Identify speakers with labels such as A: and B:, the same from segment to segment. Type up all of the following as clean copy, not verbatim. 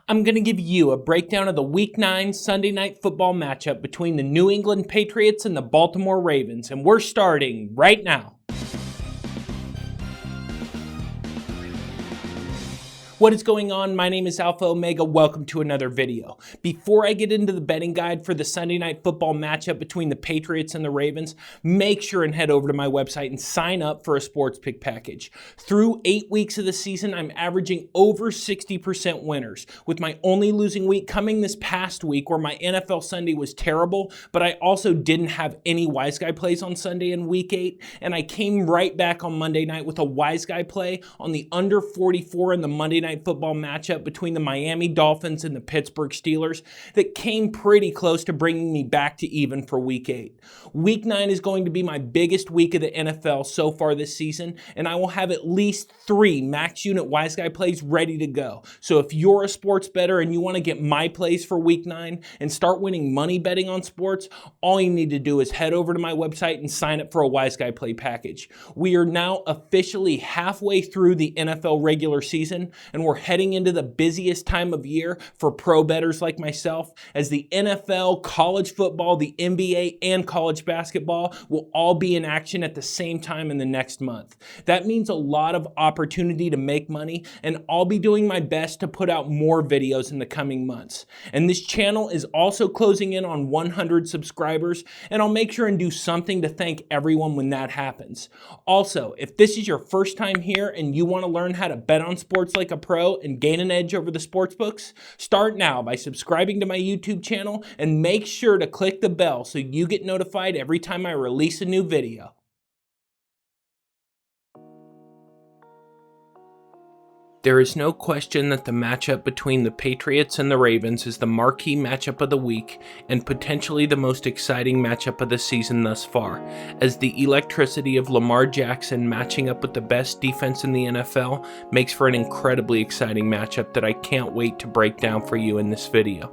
A: I'm going to give you a breakdown of the Week 9 Sunday Night Football matchup between the New England Patriots and the Baltimore Ravens, and we're starting right now. What is going on? My name is Alpha Omega. Welcome to another video. Before I get into the betting guide for the Sunday Night Football matchup between the Patriots and the Ravens, make sure and head over to my website and sign up for a sports pick package. Through 8 weeks of the season, I'm averaging over 60% winners, with my only losing week coming this past week where my NFL Sunday was terrible, but I also didn't have any wise guy plays on Sunday in week 8, and I came right back on Monday night with a wise guy play on the under 44 in the Monday Night Football matchup between the Miami Dolphins and the Pittsburgh Steelers that came pretty close to bringing me back to even for week 8. Week 9 is going to be my biggest week of the NFL so far this season, and I will have at least 3 max unit wise guy plays ready to go. So if you're a sports bettor and you want to get my plays for week 9 and start winning money betting on sports, all you need to do is head over to my website and sign up for a wise guy play package. We are now officially halfway through the NFL regular season, and we're heading into the busiest time of year for pro bettors like myself, as the NFL, college football, the NBA, and college basketball will all be in action at the same time in the next month. That means a lot of opportunity to make money, and I'll be doing my best to put out more videos in the coming months. And this channel is also closing in on 100 subscribers, and I'll make sure and do something to thank everyone when that happens. Also, if this is your first time here and you want to learn how to bet on sports like a pro and gain an edge over the sportsbooks, start now by subscribing to my YouTube channel and make sure to click the bell so you get notified every time I release a new video. There is no question that the matchup between the Patriots and the Ravens is the marquee matchup of the week and potentially the most exciting matchup of the season thus far, as the electricity of Lamar Jackson matching up with the best defense in the NFL makes for an incredibly exciting matchup that I can't wait to break down for you in this video.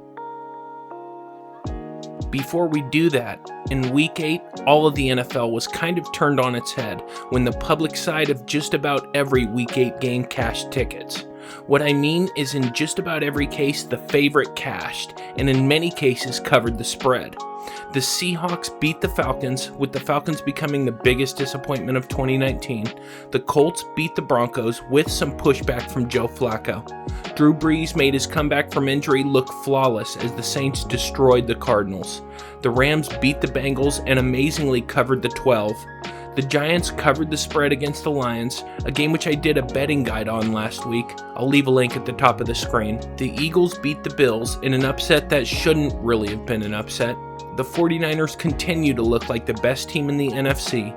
A: Before we do that, in week 8, all of the NFL was kind of turned on its head when the public side of just about every week 8 game cashed tickets. What I mean is, in just about every case, the favorite cashed, and in many cases covered the spread. The Seahawks beat the Falcons, with the Falcons becoming the biggest disappointment of 2019. The Colts beat the Broncos with some pushback from Joe Flacco. Drew Brees made his comeback from injury look flawless as the Saints destroyed the Cardinals. The Rams beat the Bengals and amazingly covered the 12. The Giants covered the spread against the Lions, a game which I did a betting guide on last week. I'll leave a link at the top of the screen. The Eagles beat the Bills in an upset that shouldn't really have been an upset. The 49ers continue to look like the best team in the NFC.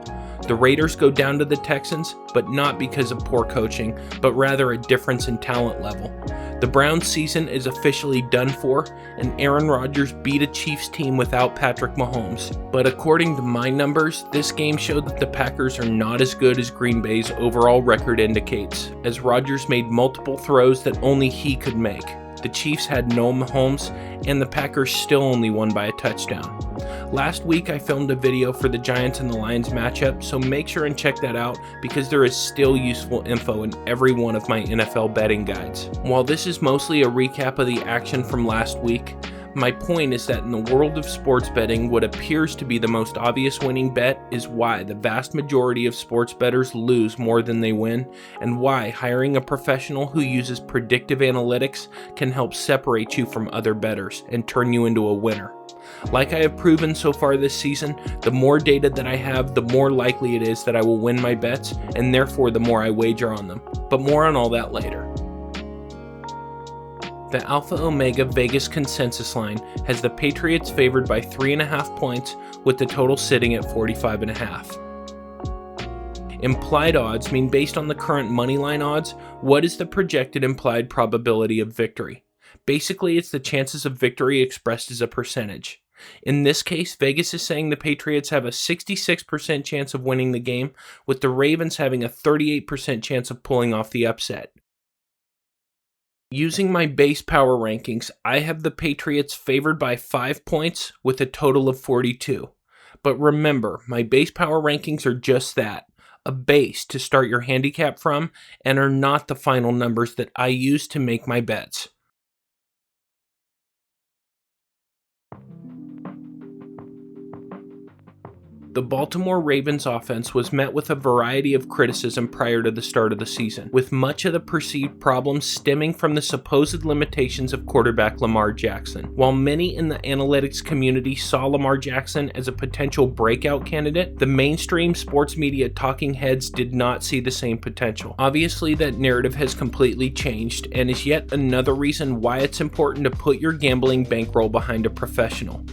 A: The Raiders go down to the Texans, but not because of poor coaching, but rather a difference in talent level. The Browns' season is officially done for, and Aaron Rodgers beat a Chiefs team without Patrick Mahomes. But according to my numbers, this game showed that the Packers are not as good as Green Bay's overall record indicates, as Rodgers made multiple throws that only he could make. The Chiefs had no Mahomes, and the Packers still only won by a touchdown. Last week I filmed a video for the Giants and the Lions matchup, so make sure and check that out because there is still useful info in every one of my NFL betting guides. While this is mostly a recap of the action from last week, my point is that in the world of sports betting, what appears to be the most obvious winning bet is why the vast majority of sports bettors lose more than they win, and why hiring a professional who uses predictive analytics can help separate you from other bettors and turn you into a winner. Like I have proven so far this season, the more data that I have, the more likely it is that I will win my bets, and therefore the more I wager on them. But more on all that later. The Alpha Omega Vegas consensus line has the Patriots favored by 3.5 points, with the total sitting at 45.5. Implied odds mean based on the current moneyline odds, what is the projected implied probability of victory? Basically, it's the chances of victory expressed as a percentage. In this case, Vegas is saying the Patriots have a 66% chance of winning the game, with the Ravens having a 38% chance of pulling off the upset. Using my base power rankings, I have the Patriots favored by 5 points with a total of 42. But remember, my base power rankings are just that, a base to start your handicap from, and are not the final numbers that I use to make my bets. The Baltimore Ravens offense was met with a variety of criticism prior to the start of the season, with much of the perceived problems stemming from the supposed limitations of quarterback Lamar Jackson. While many in the analytics community saw Lamar Jackson as a potential breakout candidate, the mainstream sports media talking heads did not see the same potential. Obviously, that narrative has completely changed and is yet another reason why it's important to put your gambling bankroll behind a professional.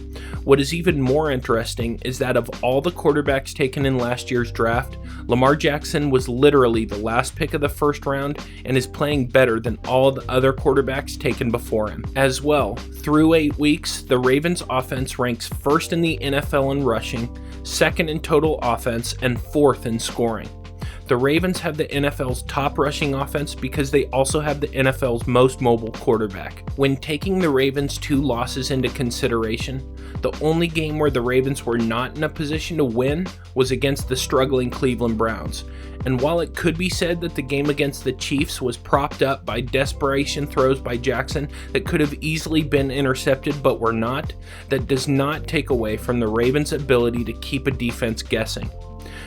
A: What is even more interesting is that of all the quarterbacks taken in last year's draft, Lamar Jackson was literally the last pick of the first round and is playing better than all the other quarterbacks taken before him. As well, through 8 weeks, the Ravens offense ranks first in the NFL in rushing, second in total offense, and fourth in scoring. The Ravens have the NFL's top rushing offense because they also have the NFL's most mobile quarterback. When taking the Ravens' 2 losses into consideration, the only game where the Ravens were not in a position to win was against the struggling Cleveland Browns. And while it could be said that the game against the Chiefs was propped up by desperation throws by Jackson that could have easily been intercepted but were not, that does not take away from the Ravens' ability to keep a defense guessing.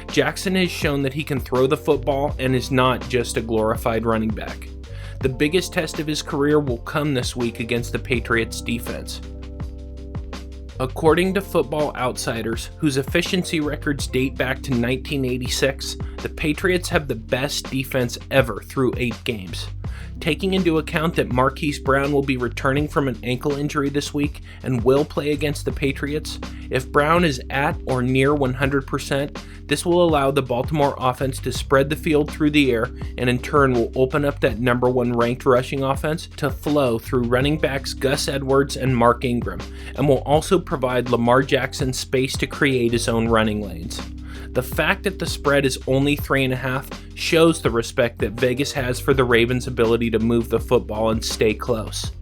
A: Jackson has shown that he can throw the football and is not just a glorified running back. The biggest test of his career will come this week against the Patriots defense. According to Football Outsiders, whose efficiency records date back to 1986, the Patriots have the best defense ever through 8 games. Taking into account that Marquise Brown will be returning from an ankle injury this week and will play against the Patriots, if Brown is at or near 100%, this will allow the Baltimore offense to spread the field through the air and in turn will open up that number 1 ranked rushing offense to flow through running backs Gus Edwards and Mark Ingram, and will also provide Lamar Jackson space to create his own running lanes. The fact that the spread is only 3.5 shows the respect that Vegas has for the Ravens' ability to move the football and stay close.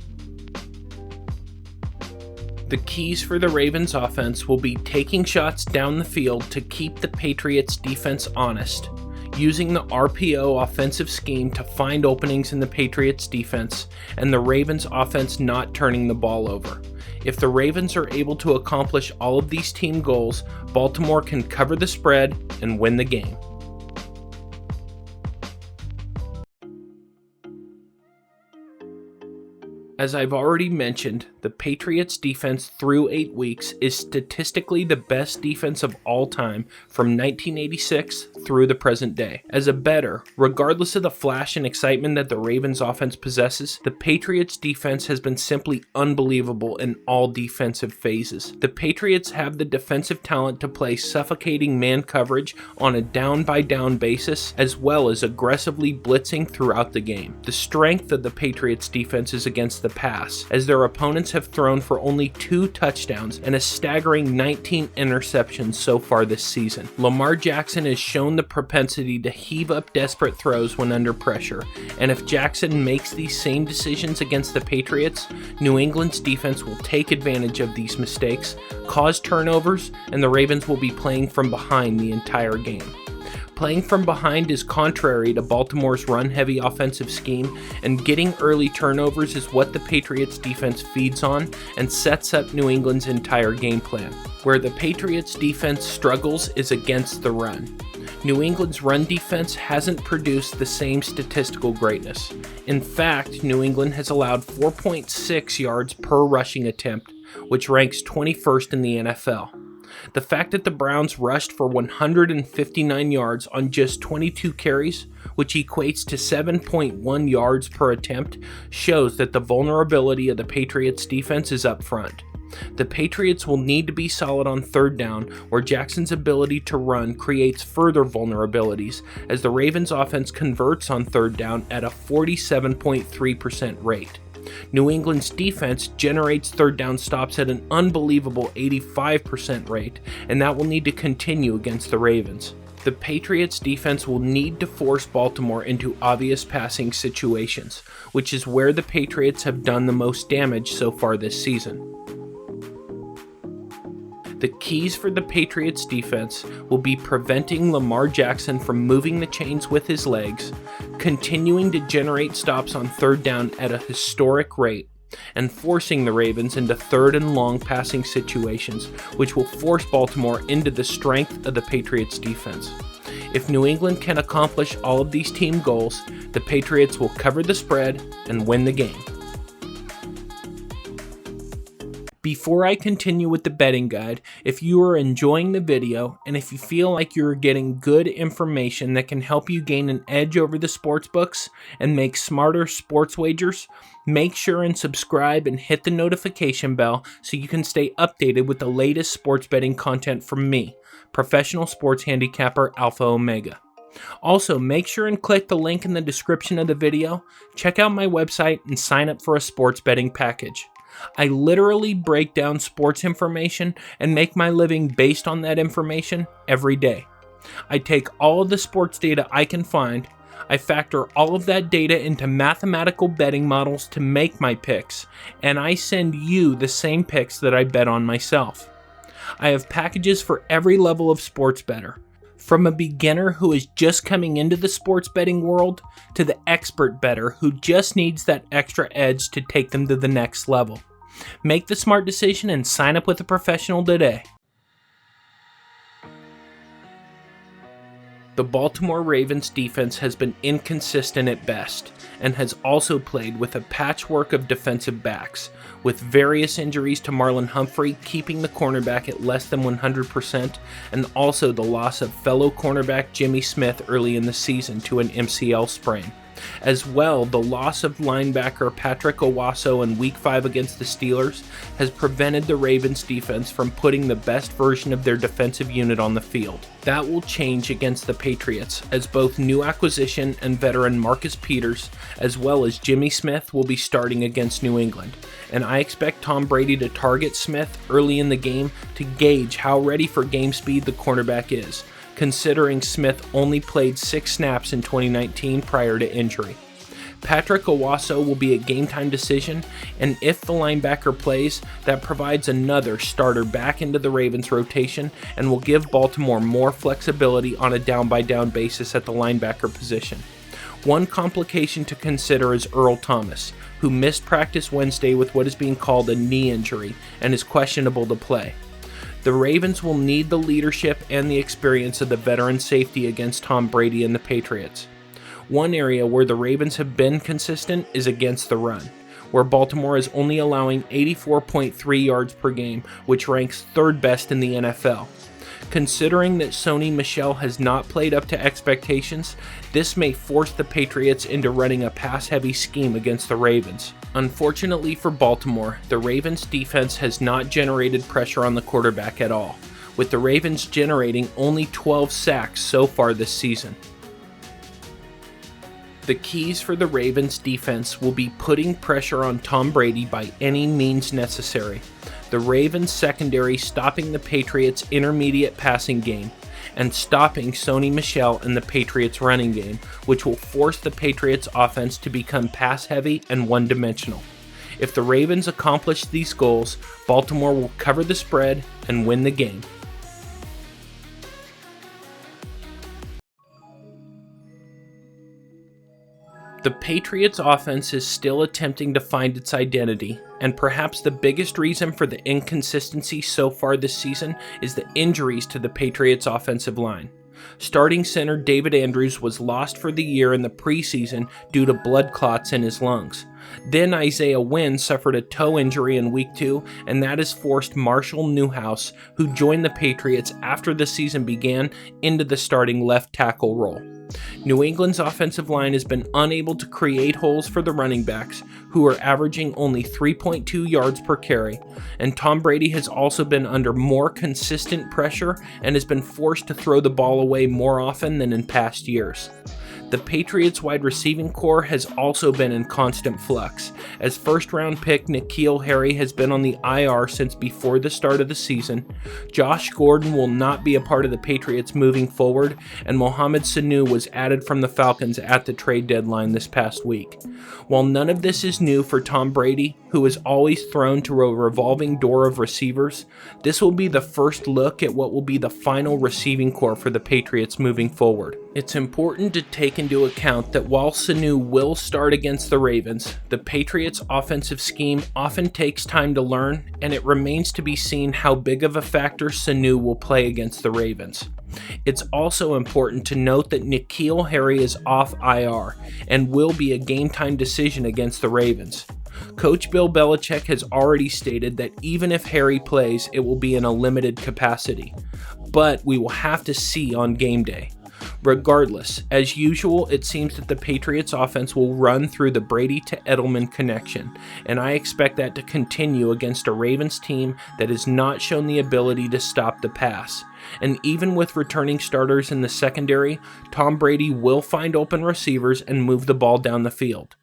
A: The keys for the Ravens offense will be taking shots down the field to keep the Patriots defense honest, using the RPO offensive scheme to find openings in the Patriots defense, and the Ravens offense not turning the ball over. If the Ravens are able to accomplish all of these team goals, Baltimore can cover the spread and win the game. As I've already mentioned, the Patriots defense through 8 weeks is statistically the best defense of all time from 1986 through the present day. As a bettor, regardless of the flash and excitement that the Ravens offense possesses, the Patriots defense has been simply unbelievable in all defensive phases. The Patriots have the defensive talent to play suffocating man coverage on a down-by-down basis, as well as aggressively blitzing throughout the game. The strength of the Patriots defense is against the pass, as their opponents have thrown for only 2 touchdowns and a staggering 19 interceptions so far this season. Lamar Jackson has shown the propensity to heave up desperate throws when under pressure, and if Jackson makes these same decisions against the Patriots, New England's defense will take advantage of these mistakes, cause turnovers, and the Ravens will be playing from behind the entire game. Playing from behind is contrary to Baltimore's run-heavy offensive scheme, and getting early turnovers is what the Patriots defense feeds on and sets up New England's entire game plan. Where the Patriots defense struggles is against the run. New England's run defense hasn't produced the same statistical greatness. In fact, New England has allowed 4.6 yards per rushing attempt, which ranks 21st in the NFL. The fact that the Browns rushed for 159 yards on just 22 carries, which equates to 7.1 yards per attempt, shows that the vulnerability of the Patriots defense is up front. The Patriots will need to be solid on 3rd down, where Jackson's ability to run creates further vulnerabilities, as the Ravens offense converts on 3rd down at a 47.3% rate. New England's defense generates 3rd down stops at an unbelievable 85% rate, and that will need to continue against the Ravens. The Patriots defense will need to force Baltimore into obvious passing situations, which is where the Patriots have done the most damage so far this season. The keys for the Patriots defense will be preventing Lamar Jackson from moving the chains with his legs, continuing to generate stops on 3rd down at a historic rate, and forcing the Ravens into third and long passing situations, which will force Baltimore into the strength of the Patriots defense. If New England can accomplish all of these team goals, the Patriots will cover the spread and win the game. Before I continue with the betting guide, if you are enjoying the video and if you feel like you're getting good information that can help you gain an edge over the sportsbooks and make smarter sports wagers, make sure and subscribe and hit the notification bell so you can stay updated with the latest sports betting content from me, professional sports handicapper Alpha Omega. Also, make sure and click the link in the description of the video, check out my website, and sign up for a sports betting package. I literally break down sports information and make my living based on that information every day. I take all of the sports data I can find, I factor all of that data into mathematical betting models to make my picks, and I send you the same picks that I bet on myself. I have packages for every level of sports bettor, from a beginner who is just coming into the sports betting world to the expert bettor who just needs that extra edge to take them to the next level. Make the smart decision and sign up with a professional today. The Baltimore Ravens defense has been inconsistent at best and has also played with a patchwork of defensive backs, with various injuries to Marlon Humphrey keeping the cornerback at less than 100%, and also the loss of fellow cornerback Jimmy Smith early in the season to an MCL sprain. As well, the loss of linebacker Patrick Owasso in Week 5 against the Steelers has prevented the Ravens defense from putting the best version of their defensive unit on the field. That will change against the Patriots, as both new acquisition and veteran Marcus Peters, as well as Jimmy Smith, will be starting against New England, and I expect Tom Brady to target Smith early in the game to gauge how ready for game speed the cornerback is, considering Smith only played 6 snaps in 2019 prior to injury. Patrick Owasso will be a game-time decision, and if the linebacker plays, that provides another starter back into the Ravens rotation and will give Baltimore more flexibility on a down-by-down basis at the linebacker position. One complication to consider is Earl Thomas, who missed practice Wednesday with what is being called a knee injury and is questionable to play. The Ravens will need the leadership and the experience of the veteran safety against Tom Brady and the Patriots. One area where the Ravens have been consistent is against the run, where Baltimore is only allowing 84.3 yards per game, which ranks 3rd best in the NFL. Considering that Sony Michel has not played up to expectations, this may force the Patriots into running a pass-heavy scheme against the Ravens. Unfortunately for Baltimore, the Ravens defense has not generated pressure on the quarterback at all, with the Ravens generating only 12 sacks so far this season. The keys for the Ravens defense will be putting pressure on Tom Brady by any means necessary, the Ravens secondary stopping the Patriots' intermediate passing game, and stopping Sony Michel in the Patriots running game, which will force the Patriots offense to become pass-heavy and one-dimensional. If the Ravens accomplish these goals, Baltimore will cover the spread and win the game. The Patriots offense is still attempting to find its identity, and perhaps the biggest reason for the inconsistency so far this season is the injuries to the Patriots offensive line. Starting center David Andrews was lost for the year in the preseason due to blood clots in his lungs. Then Isaiah Wynn suffered a toe injury in Week 2, and that has forced Marshall Newhouse, who joined the Patriots after the season began, into the starting left tackle role. New England's offensive line has been unable to create holes for the running backs, who are averaging only 3.2 yards per carry, and Tom Brady has also been under more consistent pressure and has been forced to throw the ball away more often than in past years. The Patriots wide receiving core has also been in constant flux, as first-round pick N'Keal Harry has been on the IR since before the start of the season. Josh Gordon will not be a part of the Patriots moving forward, and Mohamed Sanu was added from the Falcons at the trade deadline this past week. While none of this is new for Tom Brady, who is always thrown to a revolving door of receivers, this will be the first look at what will be the final receiving core for the Patriots moving forward. It's important to take into account that while Sanu will start against the Ravens, the Patriots' offensive scheme often takes time to learn, and it remains to be seen how big of a factor Sanu will play against the Ravens. It's also important to note that N'Keal Harry is off IR and will be a game-time decision against the Ravens. Coach Bill Belichick has already stated that even if Harry plays, it will be in a limited capacity, but we will have to see on game day. Regardless, as usual, it seems that the Patriots offense will run through the Brady to Edelman connection, and I expect that to continue against a Ravens team that has not shown the ability to stop the pass. And even with returning starters in the secondary, Tom Brady will find open receivers and move the ball down the field.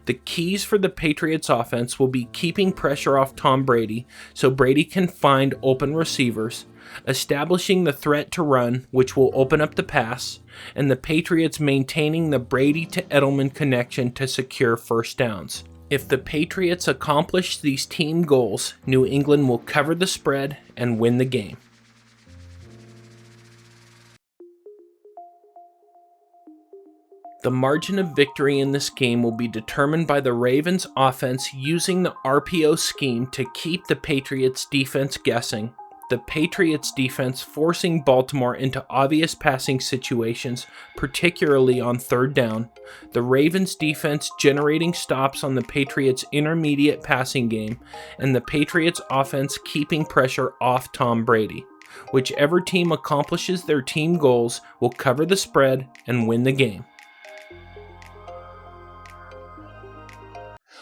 A: The keys for the Patriots offense will be keeping pressure off Tom Brady so Brady can find open receivers, establishing the threat to run, which will open up the pass, and the Patriots maintaining the Brady to Edelman connection to secure first downs. If the Patriots accomplish these team goals, New England will cover the spread and win the game. The margin of victory in this game will be determined by the Ravens offense using the RPO scheme to keep the Patriots defense guessing, the Patriots defense forcing Baltimore into obvious passing situations, particularly on third down, the Ravens defense generating stops on the Patriots' intermediate passing game, and the Patriots offense keeping pressure off Tom Brady. Whichever team accomplishes their team goals will cover the spread and win the game.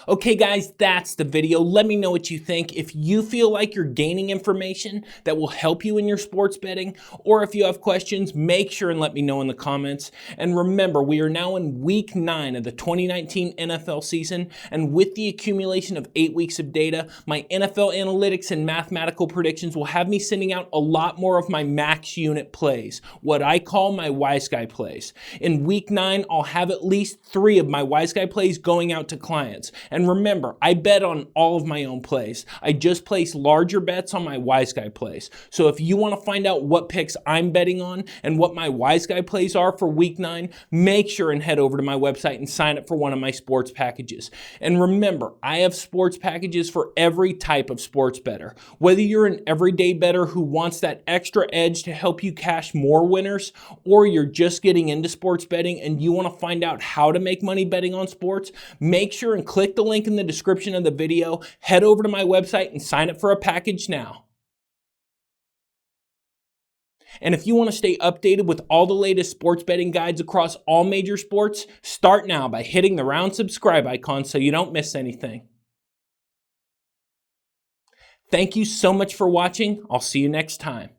A: Okay guys, that's the video. Let me know what you think. If you feel like you're gaining information that will help you in your sports betting, or if you have questions, make sure and let me know in the comments. And remember, we are now in week 9 of the 2019 NFL season, and with the accumulation of 8 weeks of data, my NFL analytics and mathematical predictions will have me sending out a lot more of my max unit plays, what I call my wise guy plays. In week 9, I'll have at least 3 of my wise guy plays going out to clients. And remember, I bet on all of my own plays. I just place larger bets on my wise guy plays. So if you want to find out what picks I'm betting on and what my wise guy plays are for week 9, make sure and head over to my website and sign up for one of my sports packages. And remember, I have sports packages for every type of sports bettor. Whether you're an everyday bettor who wants that extra edge to help you cash more winners, or you're just getting into sports betting and you want to find out how to make money betting on sports, make sure and click the link in the description of the video, head over to my website and sign up for a package now. And if you want to stay updated with all the latest sports betting guides across all major sports, start now by hitting the round subscribe icon so you don't miss anything. Thank you so much for watching. I'll see you next time.